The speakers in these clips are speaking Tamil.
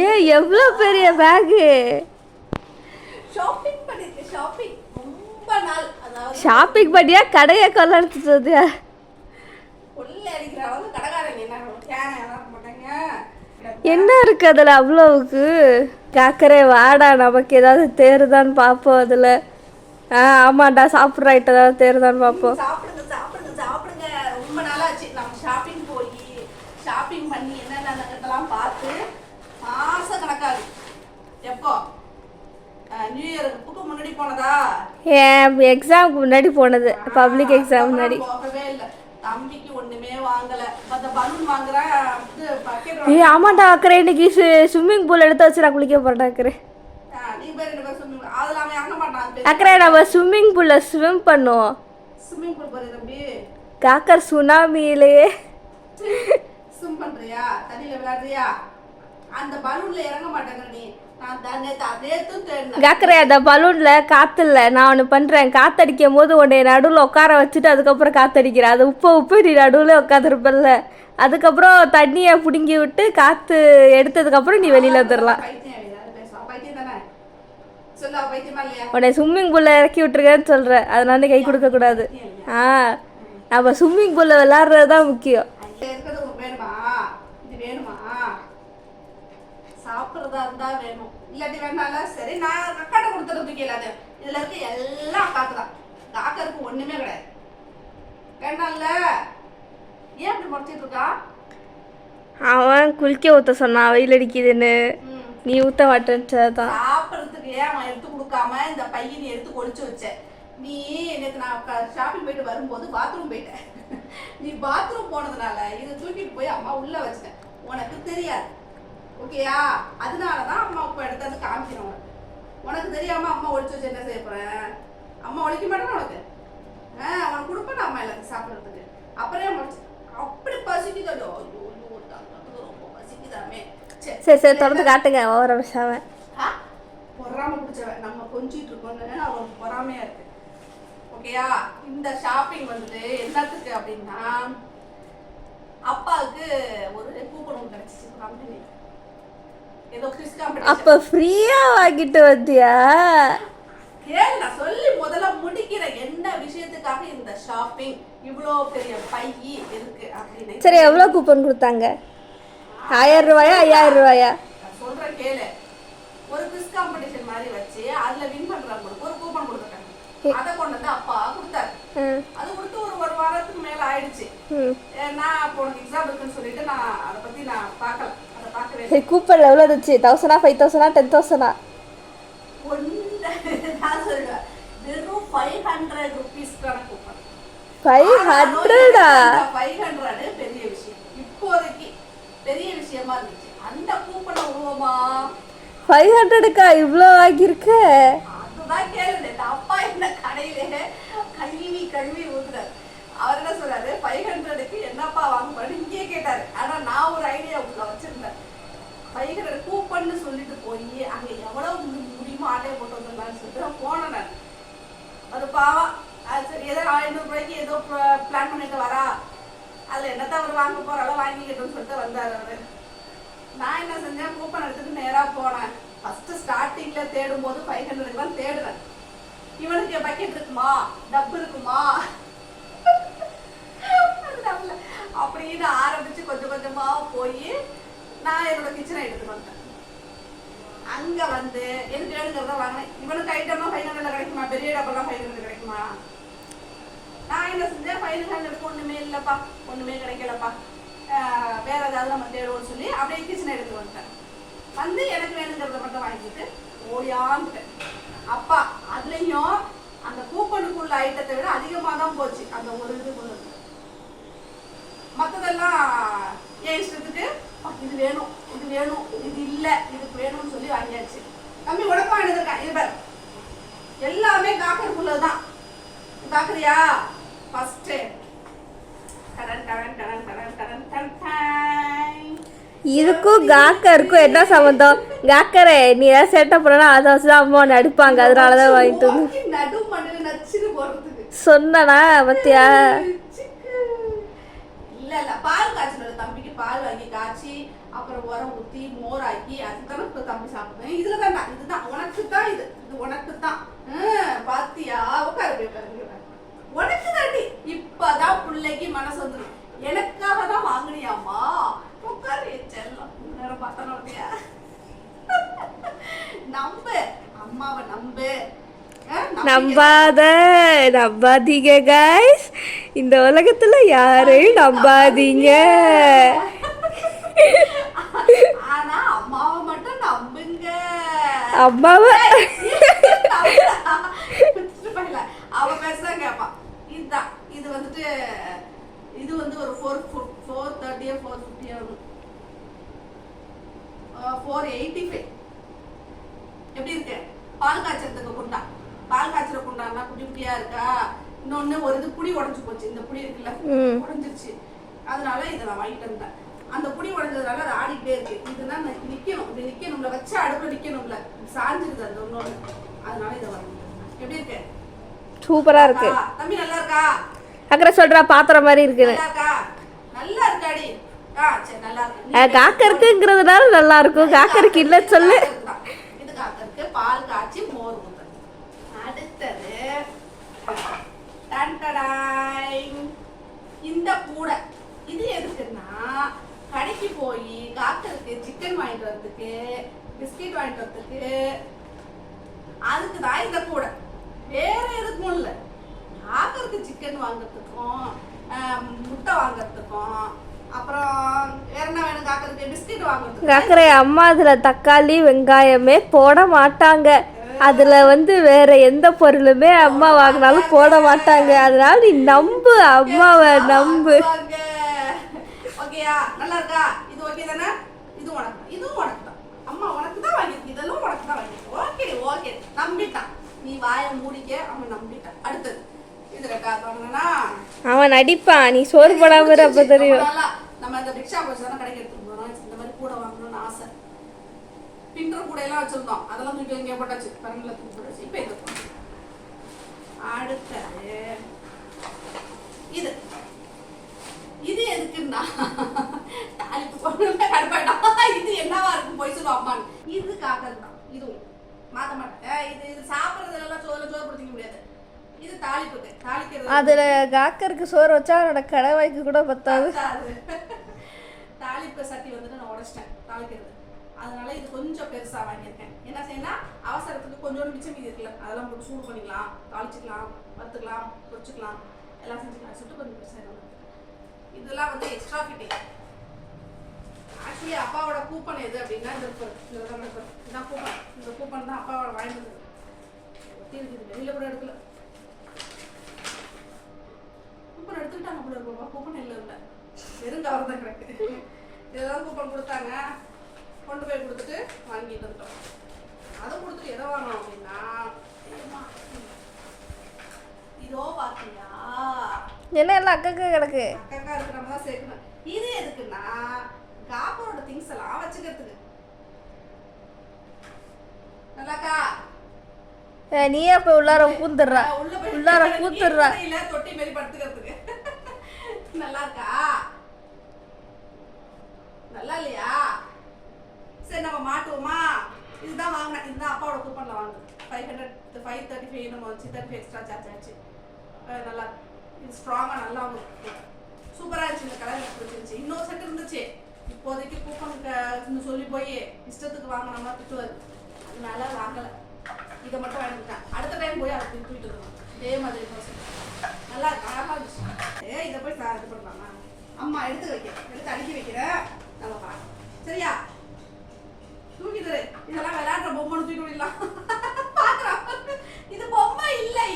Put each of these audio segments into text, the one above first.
ஏ எவ்வளோ பெரிய பேகு. ஷாப்பிங் பண்ணிருக்கேன். ஷாப்பிங் ரொம்ப நாள், அதாவது ஷாப்பிங் பண்ணியா கடையை கொள்ளடிச்சது? கொள்ளை அடிக்கிற அளவுக்கு கடைக்காரங்க என்ன மாட்டாங்க. என்ன இருக்கு அதில் அவ்வளோவுக்கு? காக்கரே வாடா, நமக்கு ஏதாவது தேருதான்னு பார்ப்போம் அதில். ஆமாண்டா, சாப்பிட்ற ஐட்டம் ஏதாவது தேருதான்னு பார்ப்போம். சாப்பிடுங்க சாப்பிடுங்க சாப்பிடுங்க. ரொம்ப நாளாச்சு நம்ம ஷாப்பிங் போய் ஷாப்பிங் பண்ணி என்னென்னலாம் பார்த்து மாச கணக்காது. எப்போ நியூ இயருக்கு முன்னாடி போனதா? ஏன் எக்ஸாமுக்கு முன்னாடி போனது, பப்ளிக் எக்ஸாம் முன்னாடி. போகவே இல்லை. தம்பிக்கு ஒண்ணுமே வாங்கல. அந்த பலூன் வாங்குறேன். ஏ ஆமாண்டா அக்கறை, இன்னைக்கு ஸ்விம்மிங் பூல் எடுத்து வச்சு நான் குளிக்க போறேன் அக்கறை. நீ பேர் ரெண்டு பேர் ஸ்விம்மிங் அதுல அவன் இறங்க மாட்டான். அக்கறை நம்ம ஸ்விம்மிங் பூல்ல ஸ்விம் பண்ணுவோம். ஸ்விம்மிங் பூல் போறியா தம்பி? காக்கர் சுனாமியிலேயே ஸ்விம் பண்றியா? தண்ணியில விளையாடுறியா? அந்த பலூன்ல இறங்க மாட்டேங்கிற நீ. காக்கரை அந்த பலூன்ல காத்து இல்லை. நான் ஒன்று பண்றேன், காத்தடிக்கும் போது உன்னை நடுவில் உட்கார வச்சுட்டு அதுக்கப்புறம் காத்தடிக்கிறேன். அது உப்பு நீ நடுவில் உட்காந்துருப்பல்ல, அதுக்கப்புறம் தண்ணியை பிடுங்கி விட்டு காத்து எடுத்ததுக்கப்புறம் நீ வெளியில வந்துடலாம். உன்னை ஸ்விம்மிங் பூல்ல இறக்கி விட்டுருக்கேன்னு சொல்ற, அதனால கை கொடுக்க கூடாது. நம்ம ஸ்விம்மிங் பூல்ல விளையாடுறது தான் முக்கியம். சாப்பிட்றதா இருந்தா வேணும், இல்லாட்டி வேணால சரி. நான் அக்காட்ட கொடுத்துறது கேளாது. இதுல இருக்கு எல்லாம் அக்காக்கு தான். காக்கருக்கு ஒண்ணுமே கிடையாது. வேண்டாம்ல, ஏன் அப்படி முடிச்சிட்டு இருக்கா? அவன் குளிக்க ஊற்ற சொன்னான், வெயில் அடிக்குதுன்னு. நீ ஊற்ற மாட்டேன்னு தான். சாப்பிட்றதுக்கு ஏன் அவன் எடுத்து கொடுக்காம இந்த பையன் நீ எடுத்து ஒழிச்சு வச்ச? நீ நேற்று நான் ஷாப்பிங் போயிட்டு வரும்போது பாத்ரூம் போயிட்டேன். நீ பாத்ரூம் போனதுனால இதை தூக்கிட்டு போய் அம்மா உள்ள வச்சிட்டேன். உனக்கு தெரியாது, ஓகேயா? அதனாலதான் அம்மா இப்போ எடுத்து காமிக்கிறோம். உனக்கு தெரியாம அம்மா ஒழிச்சு வச்சு என்ன செய்ய போறேன்? அம்மா ஒழிக்க மாட்டேன் உனக்கு. அவனுக்கு கொடுப்பேன் அம்மா எல்லாத்தையும் சாப்பிட்றதுக்கு. அப்புறம் அப்படி பசிக்குதோ, ரொம்ப பசிக்குதாமே. சரி சரி தொடர்ந்து காட்டுங்க. ஓவர விஷயம் பொறாம பிடிச்சவன் நம்ம கொஞ்சிட்டு இருக்கோம்னு அவனுக்கு பொறாமையா இருக்கு, ஓகேயா? இந்த ஷாப்பிங் வந்துட்டு என்னத்துக்கு அப்படின்னா, அப்பாவுக்கு ஒரு கூப்பன் கிடைச்சிச்சு கம்பெனி. அப்ப ஃப்ரீயா வாங்கிட்டு வந்தியா? கேளு, நான் சொல்லி முதல்ல முடிக்கிறேன். என்ன விஷயத்துக்காக இந்த ஷாப்பிங், இவ்வளோ பெரிய பை இருக்கு அப்படின்னு. சரி, எவ்வளவு கூப்பன் கொடுத்தாங்க? 1000 ரூபாயா 5000 ரூபாயா? சொல்றேன் கேளு. ஒரு குவிஸ் காம்படிஷன் மாதிரி வச்சு அதுல வின் பண்றவங்களுக்கு ஒரு கூப்பன் கொடுத்துட்டாங்க. அதை கொண்டு வந்து அப்பா கொடுத்தாரு. அது கொடுத்து ஒரு வாரத்துக்கு மேல ஆயிடுச்சு. நான் அப்போ உனக்கு எக்ஸாம் இருக்குன்னு சொல்லிட்டு நான் அதை பத்தி நான் பார்க்கல. சரி, கூப்பன்ல எவ்வளவு இருந்துச்சு? 1000 5000 10,000? வெறும் 500 rupees கூப்பன். 500? 500 பெரிய விஷயம், இப்போதைக்கு பெரிய விஷயமா இருந்துச்சு. அந்த கூப்பனை உருவமா 500க்கா இவ்வளோ வாங்கியிருக்க? அதுதான் கேளு. அப்பா இந்த கடையில கழுவி ஊத்துறாரு. அவர் என்ன சொல்றாரு, 500க்கு என்னப்பா வாங்க போறேன்னு இங்கே கேட்டாரு. ஆனா நான் ஒரு ஐடியா உள்ள வச்சிருந்தேன். 500 கூப்பன்னு சொல்லிட்டு போய் அங்க எவ்வளவு முடியுமோ ஆட்டையை போட்டு வந்துடலான்னு சொல்லிட்டு போனேன் நான். அது பாவம், சரி ஏதோ 500 ரூபாய்க்கு ஏதோ பிளான் பண்ணிட்டு வரா, அதுல என்னத்தான் அவர் வாங்க போறாலும் வாங்கிக்கிட்டோம்னு சொல்லிட்டு வந்தாரு அவரு. நான் என்ன செஞ்சேன், கூப்பன் எடுத்துட்டு நேரா போனேன். ஃபர்ஸ்ட் ஸ்டார்டிங்ல தேடும் போது 500க்கு தான் தேடுறேன். இவனுக்கு பக்கெட் இருக்குமா, டப்பு இருக்குமா அப்படின்னு ஆரம்பிச்சு கொஞ்சம் கொஞ்சமா போய் நான் என்னோட கிச்சனை எடுத்துட்டு வந்தேன். அங்க வந்து எனக்கு வேணுங்கிறத வாங்கினேன். இவனுக்கு ஐட்டம்லாம் 500 கிடைக்குமா? பெரிய டப்பெல்லாம் 500 கிடைக்குமா? நான் என்ன செஞ்சேன், 500 ஒண்ணுமே இல்லப்பா, ஒண்ணுமே கிடைக்கலப்பா, வேற ஏதாவது நம்ம தேடுவோம்னு சொல்லி அப்படியே கிச்சனை எடுத்து வந்துட்டேன். வந்து எனக்கு வேணுங்கிறத மட்டும் வாங்கிட்டு ஓடியாந்துட்டேன். அப்பா அதுலயும் அந்த கூப்பனுக்குள்ள ஐட்டத்தை விட அதிகமா தான் போச்சு அந்த ஒரு இதுக்குள்ள. மற்றதெல்லாம் என் இஷ்டத்துக்கு இது வேணும் இது வேணும் இது இல்லை இதுக்கு வேணும்னு சொல்லி வாங்கியாச்சு. தம்பி உடம்பா எடுத்துருக்கேன். இது பாரு, எல்லாமே காக்கருக்குள்ளதான். காக்கறியா? ஃபர்ஸ்ட் இதுக்கும் காக்கருக்கும் என்ன சம்பந்தம்? காக்கரை நீ ஏதாவது சேட்டை பண்ணா அதை வச்சுதான் அம்மா நடிப்பாங்க, அதனாலதான் வாங்கிட்டு சொன்னா பத்தியா? இல்ல பால் காய்ச்சல தம்பிக்கு பால் வாங்கி காய்ச்சி அப்புறம் உரம் ஊற்றி மோராக்கி அதுதானே இப்போ தம்பி சாப்பிடுவேன். இதில் தான்டா, இதுதான் உனக்கு தான், இது உனக்கு தான். பாத்தியா உட்காரு பாருங்க, உனக்கு தாண்டி. இப்பதான் பிள்ளைக்கு மனசு வந்துடும், எனக்காக தான் வாங்கினியாமா, உட்காரு செல்லம். நேரம் பார்த்தா நம்பு அம்மாவை, நம்பு. நம்பாதீங்க கைஸ், இந்த உலகத்துல யாரையும் நம்பாதீங்க. ஆனா அம்மாவை மட்டும் நம்புங்க. அம்மாவை அவ பேசுதான் கேட்பான். இதுதான், இது வந்துட்டு இது வந்து ஒரு 430 450 485. எப்படி இருக்கு? பால் காய்ச்சறதுக்கு குண்டா, பால் காய்ச்சற குண்டான்னா குட்டி குட்டியா இருக்கா. இன்னொன்னு ஒரு இது புடி உடஞ்சு போச்சு, இந்த புடி இருக்குல்ல உடஞ்சிருச்சு, அதனால இதை நான் வாங்கிட்டு வந்தேன். அந்த புடி உடஞ்சதுனால அது ஆடிக்கிட்டே இருக்கு. இதுதான் நிக்கணும், இப்படி நிக்கணும்ல, வச்ச அடுப்புல நிக்கணும்ல, சாஞ்சிருது அந்த ஒண்ணு, அதனால இதை வாங்கிட்டு வந்தேன். எப்படி இருக்கு? சூப்பரா இருக்கு தம்பி, நல்லா இருக்கா? அக்கறை சொல்றா பாத்திரம் மாதிரி இருக்கு. நல்லா இருக்கா? நல்லா இருக்காடி. சரி, நல்லா இருக்கு. காக்கருக்குங்கிறதுனால நல்லா இருக்கும், காக்கருக்கு இல்ல சொல்லு. இது காக்கருக்கு பால் காய்ச்சி மோர் ஊத்து. அடுத்தது இந்த கூடை. இது எதுக்குன்னா, கடைக்கு போய் காக்கருக்கு சிக்கன் வாங்கிட்டு வரதுக்கு, பிஸ்கெட் வாங்கிட்டு வரதுக்கு, அதுக்கு தான் இந்த கூடை. வேற எதுக்கும் இல்லை. காக்கருக்கு சிக்கன் வாங்குறதுக்கும், முட்டை வாங்குறதுக்கும், அப்புறம் வேற என்ன வேணும் காக்கருக்கு? பிஸ்கெட் வாங்குறதுக்கு. காக்கரை அம்மா அதுல தக்காளி வெங்காயமே போட மாட்டாங்க, அதுல வந்து வேற எந்த பொருளுமே அம்மா வாங்கினாலும் போட மாட்டாங்க. அதனால நீ நம்பு, அம்மாவை நம்பு. ஓகேயா? நல்லா இருக்கா? இது ஓகே தானே? இது உனக்கு, இதுவும் உனக்கு தான். அம்மா உனக்கு தான் வாங்கிருக்கு, இதெல்லாம் உனக்கு தான் வாங்கிருக்கு. Okay okay, நம்பிட்டான். நீ வாயை மூடிக்க, அவன் நம்பிட்டான். அடுத்தது இது ரெக்கார்ட்னா அவன் நடிப்பான், நீ சோறு போடாம அப்ப தெரியும். நம்ம இந்த பிக்ஷா போச்சு தானே கடைக்கு எடுத்துட்டு போறோம். இந்த மாதிரி கூட வாங்கணும்னு ஆசை. பின்னர் கூட எல்லாம் வச்சிருந்தோம், அதெல்லாம் தூக்கி எங்கே போட்டாச்சு, பரங்கல தூக்கி போட்டாச்சு. இப்போ இது அடுத்தது இது. இது எதுக்குன்னா, தாலிப்பு கொண்டு கடுப்பாயிட்டா. இது என்னவா இருக்கும் போய் சொல்லுவோம் அம்மான்னு. இது காக்கல் தான், இதுவும் மாத்த மாட்டேன். இது சாப்பிட்றதுலாம் சோறு கொடுத்திக்க முடியாது. இது தாளிப்புக்கு, தாளிக்கிறது. அதுல காக்கருக்கு சோறு வச்சா அவனோட கடவாய்க்கு கூட பத்தாது. தாளிப்பு சட்டி வந்துட்டு நான் உடைச்சிட்டேன் தாளிக்கிறது, அதனால இது கொஞ்சம் பெருசா வாங்கியிருக்கேன். என்ன செய்யலாம், அவசரத்துக்கு கொஞ்சோண்டு மிச்சம் மீதி இருக்குல்ல, அதெல்லாம் போட்டு சூடு பண்ணிக்கலாம், தாளிச்சுக்கலாம், வறுத்துக்கலாம், பொரிச்சுக்கலாம், எல்லாம் செஞ்சுக்கலாம். சொல்லிட்டு கொஞ்சம் பெருசாக இதெல்லாம் வந்து எக்ஸ்ட்ரா ஃபிட்டிங். ஆக்சுவலி அப்பாவோட கூப்பன் எது அப்படின்னா இந்த இதுதான் கூப்பன். இந்த கூப்பன் தான் அப்பாவோட வாங்கிட்டு இருக்குது. வெளியில கூட எடுக்கல, கூப்பன் எடுத்துக்கிட்டாங்க கூட இருக்கும். கூப்பன் இல்லை, இல்லை வெறும் கவர் தான் கிடக்கு. இதெல்லாம் கூப்பன் கொடுத்தாங்க, கொண்டு போய் கொடுத்துட்டு வாங்கிட்டு வந்துட்டோம். அதை கொடுத்துட்டு எதை வாங்கணும் அப்படின்னா, இதோ பாத்தீங்களா என்ன எல்லாம் அக்கா கிடக்கு, அக்கா இருக்கு, நம்ம தான் சேர்க்கணும். இது எதுக்குன்னா, காப்பரோட திங்ஸ் எல்லாம் வச்சுக்கிறதுக்கு. நல்லாக்கா? நீயே போய் உள்ளார பூந்துடுறா, உள்ளார பூத்துடுறா. இல்ல தொட்டி மாரி படுத்துக்கிறதுக்கு. நல்லா இருக்கா? நல்லா இல்லையா? சரி, நம்ம மாட்டுவோமா? இதுதான் வாங்கினேன், இதுதான் அப்பாவோட கூப்பன்ல வாங்குது. 535 நம்ம வச்சு 35 எக்ஸ்ட்ரா சார்ஜ் ஆச்சு. நல்லா இது ஸ்ட்ராங்கா நல்லா சூப்பரா இருந்துச்சு. இந்த கலர் எனக்கு பிடிச்சிருந்துச்சு. இன்னொரு செட் இருந்துச்சு, இப்போதைக்கு கூப்பனுக்கு சொல்லி போய் இஷ்டத்துக்கு வாங்கினோம்னா திட்டுவாரு, அதனால வாங்கலை. இதை மட்டும் வாங்கிட்டேன். அடுத்த டைம் போய் அதை தூக்கிட்டு இருக்கணும். இதே மாதிரி நல்லா இருக்கு, அழகா இருந்துச்சு. இதை போய் இது பண்ணலாமா? அம்மா எடுத்து வைக்கிறேன், எடுத்து அடுக்கி வைக்கிறேன், நம்ம பார்க்கலாம். சரியா? தூக்கி தரு. இதெல்லாம் விளையாடுற பொம்மைன்னு தூக்கி விடலாம். பாக்குறோம், இது பொம்மை இல்லை,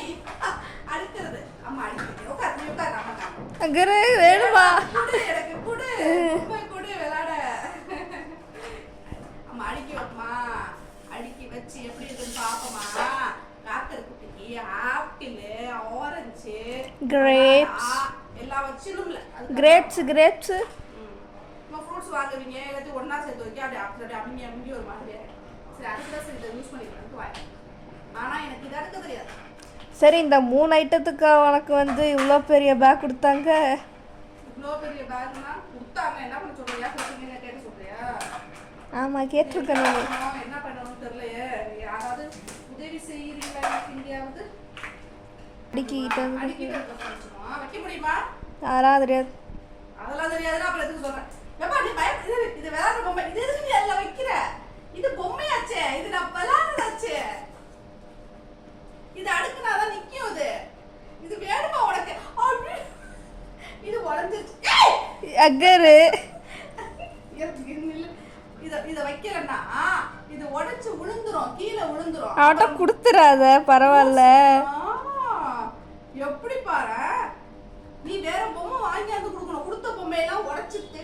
அடுக்கிறது. அம்மா அடுக்கி வைக்கிறேன். உட்காரு உட்காரு. அம்மா வேணுமா? எனக்கு குடு, பொம்மை குடு விளையாட. அம்மா அடுக்கி வைப்பமா, அடுக்கி வச்சு எப்படி இருக்குன்னு பாப்போமா? காக்கர் குட்டிக்கு ஆப்பிள், ஆரஞ்சு, கிரேப்ஸ் எல்லாம் வச்சிடும்ல. கிரேப்ஸ் நம்ம ஃப்ரூட்ஸ் வாங்குவீங்க, எல்லாத்தையும் ஒண்ணா சேர்த்து வைக்க அப்படி அப்படிங்க ஒரு மாதிரியா. சரி, அதுக்கு தான் சரி இதை யூஸ் பண்ணிக்கலாம் வாங்க. ஆனா எனக்கு இது அடுக்க தெரியாது. சரி, இந்த 3 ஐட்டத்துக்கு உனக்கு வந்து இவ்வளோ பெரிய பேக் கொடுத்தாங்க. இவ்வளோ பெரிய பேக்னா கொடுத்தாங்க, என்ன பண்ண சொல்றியா? சொல்றீங்க கேட்க சொல்றியா? ஆமாம் கேட்டிருக்கேன் நான். என்ன பண்ணணும்னு தெரியலையே. யாராவது உதவி செய்யறீங்களா எனக்கு எங்கேயாவது? அடிக்கிட்டு அடிக்கிட்டு இருக்க வைக்க முடியுமா? யாராவது தெரியாது. அதெல்லாம் தெரியாதுன்னா அப்புறம் எதுக்கு சொல்றேன்? ஏப்பா நீ இது விளையாடுற பொம்மை, இது எதுக்கு நீ அதில் வைக்கிற? இது பொம்மையாச்சே, இது நான் விளையாடுறதாச்சே. இது அடுக்குனாதான் நிக்கும். இது வேணுமா உனக்கு? இது உடஞ்சிருச்சு. அக்கரு இத வைக்கலன்னா இது உடைச்சு விழுந்துரும், கீழே விழுந்துரும். அவட்ட கொடுத்துறாத, பரவாயில்ல. எப்படி பாரு, நீ வேற பொம்மை வாங்கியாந்து கொடுக்கணும். கொடுத்த பொம்மையெல்லாம் உடைச்சிட்டு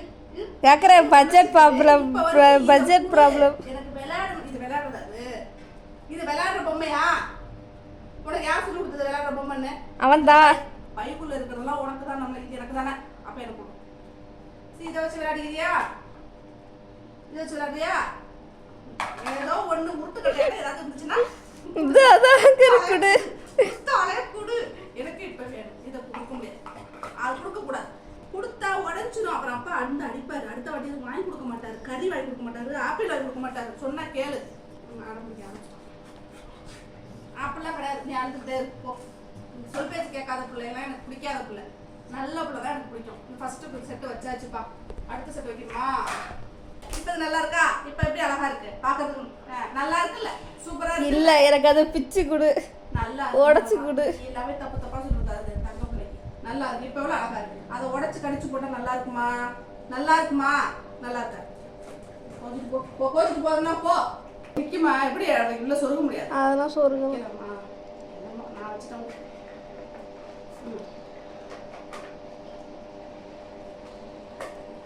கேக்குற பட்ஜெட் ப்ராப்ளம். Budget problem. எனக்கு விளையாடணும். இது விளையாடுறது, இது விளையாடுற பொம்மையா? உனக்கு யார் சொல்லி கொடுத்தது விளையாடுற பொம்மைன்னு? அவன் தான். பைக்குள்ள இருக்கிறதெல்லாம் உனக்கு தான், நம்ம இது எனக்கு தானே. அப்ப எனக்கு இதை வச்சு விளையாடுறியா? இதை வச்சு விளையாடுறியா? ஏதோ ஒண்ணு முட்டு கட்டையாட ஏதாவது இருந்துச்சுன்னா கொடு. எனக்கு இப்ப வேணும். இதை கொடுக்க முடியாது, அது கொடுக்க கூடாது. கொடுத்தா உடஞ்சிடும். அப்புறம் அப்பா அந்த அடிப்பாரு. அடுத்த வாட்டி வாங்கி கொடுக்க மாட்டாரு, கறி வாங்கி கொடுக்க மாட்டாரு, ஆப்பிள் வாங்கி கொடுக்க மாட்டாரு. சொன்னா கேளு. ஆப்பிள்லாம் கிடையாது, நீ அழுதுகிட்டே இருப்போ. சொல் பேச்சு கேட்காத பிள்ளைலாம் எனக்கு பிடிக்காத பிள்ளை. நல்ல பிள்ளை தான் எனக்கு பிடிக்கும். ஃபர்ஸ்ட் செட்டு வச்சாச்சுப்பா, அடுத்த செட் வைக்கணுமா? இப்ப நல்லா இருக்கா? இப்ப எப்படி அழகா இருக்கு பாக்கிறதுக்கு? நல்லா இருக்குல்ல? சூப்பரா இருக்கு. இல்ல எனக்கு அது பிச்சு கொடு, நல்லா உடைச்சு கொடு. எல்லாமே தப்பு தப்பா சொல்லிருக்காரு தங்க பிள்ளைக்கு. நல்லா இருக்கு, இப்ப எவ்வளவு அழகா இருக்கு. அதை உடைச்சு கடிச்சு போட்டா நல்லா இருக்குமா? நல்லா இருக்குமா? நல்லா இருக்கா? கோச்சுட்டு போறதுன்னா போ. நிக்குமா? எப்படி உள்ள சொருக முடியாது. அதெல்லாம் சொருங்க. நான் வச்சுட்டேன்.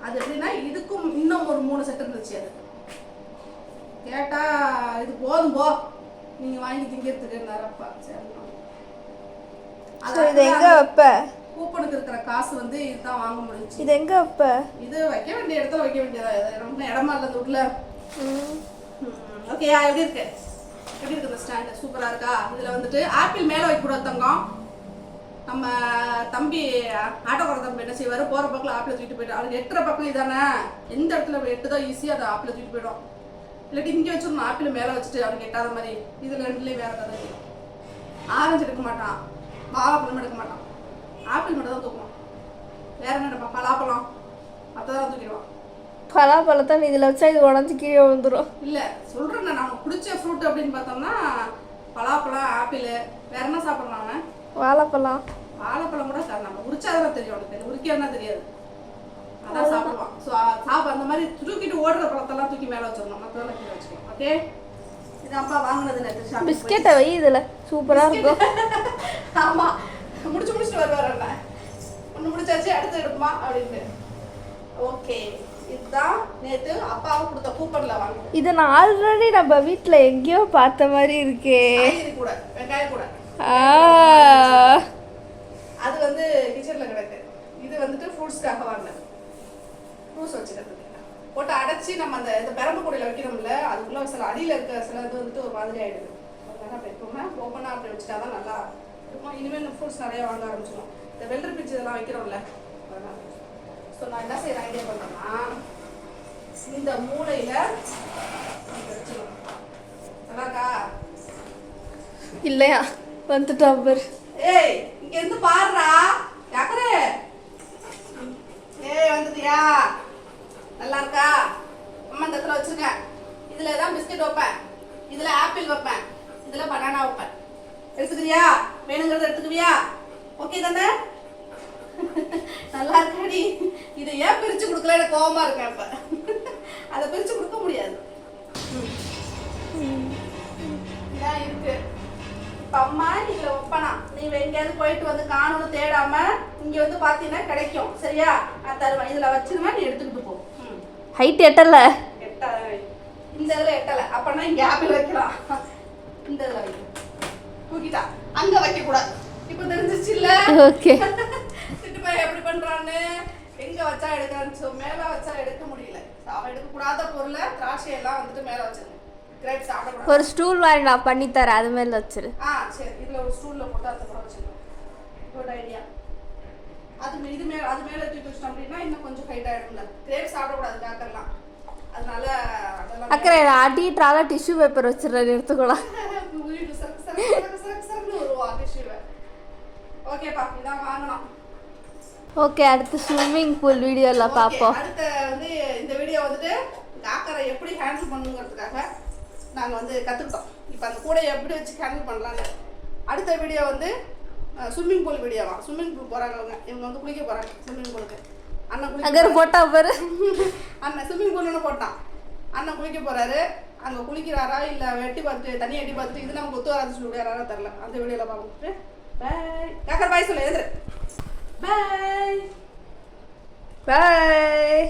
அது எப்படின்னா இதுக்கும் இன்னும் ஒரு 3 செட் இருந்துச்சு. அது கேட்டா இது போதும் போ, நீங்க வாங்கி திங்கிறதுக்குன்னாரப்பா. சரி, இது எங்க வைப்ப? கூப்பனுக்கு இருக்கிற காசு வந்து இதுதான் வாங்க முடிஞ்சுச்சு. இது எங்க வைப்ப? இது வைக்க வேண்டிய இடத்துல வைக்க வேண்டியதா? ரொம்ப இடமா இல்லை இந்த வீட்டுல. ஓகேயா? எப்படி இருக்கு? எப்படி இருக்கு இந்த ஸ்டாண்ட்? சூப்பரா இருக்கா? இதுல வந்துட்டு ஆப்பிள் மேல வைக்க கூடாது தங்கம். நம்ம தம்பி ஆட்டோக்கார தம்பி என்ன செய்வாரு, போற பக்கம் ஆப்பிள் தூக்கிட்டு போயிடும். அவளுக்கு எட்டுற பக்கம் இதானே, எந்த இடத்துல எட்டுதான் ஈஸியா அதை ஆப்பிள் தூக்கிட்டு போயிடும். இல்லாட்டி இங்கே வச்சிடணும், ஆப்பிள் மேலே வச்சுட்டு அவனுக்கு எட்டாத மாதிரி. இதுல ரெண்டுலேயும் வேற கதை. ஆரஞ்சு எடுக்க மாட்டான், வாழைப்பழம் எடுக்க மாட்டான், ஆப்பிள் மட்டும் தான் தூக்குவான். வேற என்ன எடுப்பான்? பலாப்பழம் அப்பதான் தூக்கிடுவான். பலாப்பழத்தை இதில் வச்சா இது உடஞ்சி கீழே விழுந்துடும். இல்லை சொல்கிறேன், நான் அவனுக்கு பிடிச்ச ஃப்ரூட் அப்படின்னு பார்த்தோம்னா பலாப்பழம், ஆப்பிள். வேற என்ன சாப்பிட்றான் அவன்? வாழைப்பழம். வாழைப்பழம் கூட நம்ம உரிச்சாதான் தெரியும், அவனுக்கு உரிக்கன்னா தெரியாது, அதான் சாப்பிடுவான். ஸோ அந்த மாதிரி தூக்கிட்டு ஓடுற பழத்தெல்லாம் தூக்கி மேலே வச்சிடணும், மற்றதெல்லாம் கீழே வச்சுக்கலாம். ஓகே, இது அப்பா வாங்கினது நேற்று. பிஸ்கெட்டை வை, இதில் சூப்பராக இருக்கும். ஆமாம், முடிச்சுட்டு வருவார். என்ன ஒன்று முடிச்சாச்சு, அடுத்து எடுக்குமா அப்படின்ட்டு. ஓகே, இதுதான் நேற்று அப்பாவும் கொடுத்த கூப்பன்ல வாங்கினேன். இது நான் ஆல்ரெடி நம்ம வீட்டில் எங்கேயோ பார்த்த மாதிரி இருக்கே. கூட வெங்காயம் கூட அது வந்து கிச்சன்ல கிடக்கு. இது வந்துட்டு ஃப்ரூட்ஸ்க்காக வாங்கினேன். ஃப்ரூட்ஸ் வச்சுக்கிறதுக்கு போட்டு அடைச்சி நம்ம அந்த பெரம்பு கூடையில் வைக்கிறோம்ல, அதுக்குள்ள சில அடியில் இருக்க சில இது வந்துட்டு ஒரு மாதிரி ஆயிடுது. அதனால அப்படி எப்பவுமே ஓப்பனாக அப்படி வச்சுட்டாதான் நல்லா இருக்கும். இனிமேல் ஃப்ரூட்ஸ் நிறைய வாங்க ஆரம்பிச்சிடும். இந்த வெள்ளரி பிச்சு இதெல்லாம் வைக்கிறோம்ல, அதனால. ஸோ நான் என்ன செய்யற ஐடியா பண்ணேன்னா, இந்த மூளையில வச்சுக்கணும். நல்லாக்கா இல்லையா? வந்துட்டான் பாரு. ஏய், இங்க இருந்து பாருடா யாக்கரே. ஏய், வந்துட்டியா? நல்லா இருக்கா? அம்மா இந்த இடத்துல வச்சிருக்கேன். இதுல தான் பிஸ்கட் வைப்பேன், இதுல ஆப்பிள் வைப்பேன், இதுல பனானா வைப்பேன். எடுத்துக்கிறியா? வேணுங்கிறத எடுத்துக்குவியா? ஓகே தானே? நல்லா இருக்காடி. இதை ஏன் பிரிச்சு கொடுக்கல, எனக்கு கோவமா இருக்கேன். இப்ப அதை பிரிச்சு கொடுக்க முடியாது. இதான் இருக்கு. அம்மா நீங்க ஒப்பனா நீ எங்கேயாவது போயிட்டு வந்து காணும்னு தேடாம இங்க வந்து பாத்தீங்கன்னா கிடைக்கும். சரியா? நான் தருவேன். இதுல வச்சிருவேன், நீ எடுத்துக்கிட்டு போ. ஹைட் எட்டல. இந்த இதுல எட்டல. அப்பனா இங்க ஆப்பிள் வைக்கலாம். இந்த இதுல வைக்க தூக்கிட்டா, அங்க வைக்க கூடாது. இப்ப தெரிஞ்சிச்சு இல்ல? ஓகே. சிட்டு பையன் எப்படி பண்றான்னு. எங்க வச்சா எடுக்கிறான்னு மேல வச்சா எடுக்க முடியல. அவன் எடுக்க கூடாத பொருளை திராட்சை எல்லாம் வந்துட்டு மேல வச்சிருங்க. ஒரு ஸ்டூல் வாங்கி நான் பண்ணி தரேன், அது மேல வச்சிரு. சரி, இதுல ஒரு ஸ்டூல்ல போட்டு அதை கூட வச்சிருக்கோம். Good idea. அது மேல தூக்கி வச்சிட்டோம் அப்படின்னா இன்னும் கொஞ்சம் ஹைட் ஆயிடும்ல. கிரேப்ஸ் சாப்பிடக்கூடாது, காக்கெல்லாம். அதனால அதெல்லாம் அக்கறை அடிட்டால டிஷ்யூ பேப்பர் வச்சிடுறேன் எடுத்துக்கலாம். வீடு சரக்கு சரக்கு சரக்கு சரக்குன்னு வருவா டிஷ்யூவை. ஓகேப்பா இதான் வாங்கணும். ஓகே, அடுத்து ஸ்விம்மிங் பூல் வீடியோவில் பார்ப்போம். அடுத்த வந்து இந்த வீடியோ வந்துட்டு காக்கரை எப்படி ஹேண்டில் பண்ணுங்கிறதுக்காக நாங்கள் வந்து கற்றுக்கிட்டோம். இப்போ அந்த கூடையை எப்படி வச்சு ஹேண்டில் பண்ணலான்னு. அடுத்த வீடியோ வந்து ஸ்விம்மிங் பூல் வீடியோவா. ஸ்விம்மிங் பூல் போகிறாங்க இவங்க வந்து குளிக்க போகிறாங்க ஸ்விம்மிங் பூலுக்கு. அண்ணன் குளிக்க போட்டா பாரு. அண்ணன் ஸ்விம்மிங் பூல்னு போட்டான். அண்ணன் குளிக்க போகிறாரு. அங்கே குளிக்கிறாரா இல்லை வெட்டி பார்த்துட்டு தண்ணியை எட்டி பார்த்துட்டு இது நமக்கு ஒத்து வராது சொல்லி யாராவது தெரில. அந்த வீடியோவில் பார்த்துட்டு பாய் காக்கர் பாய் சொல்லு. எதிர் பாய் பாய்.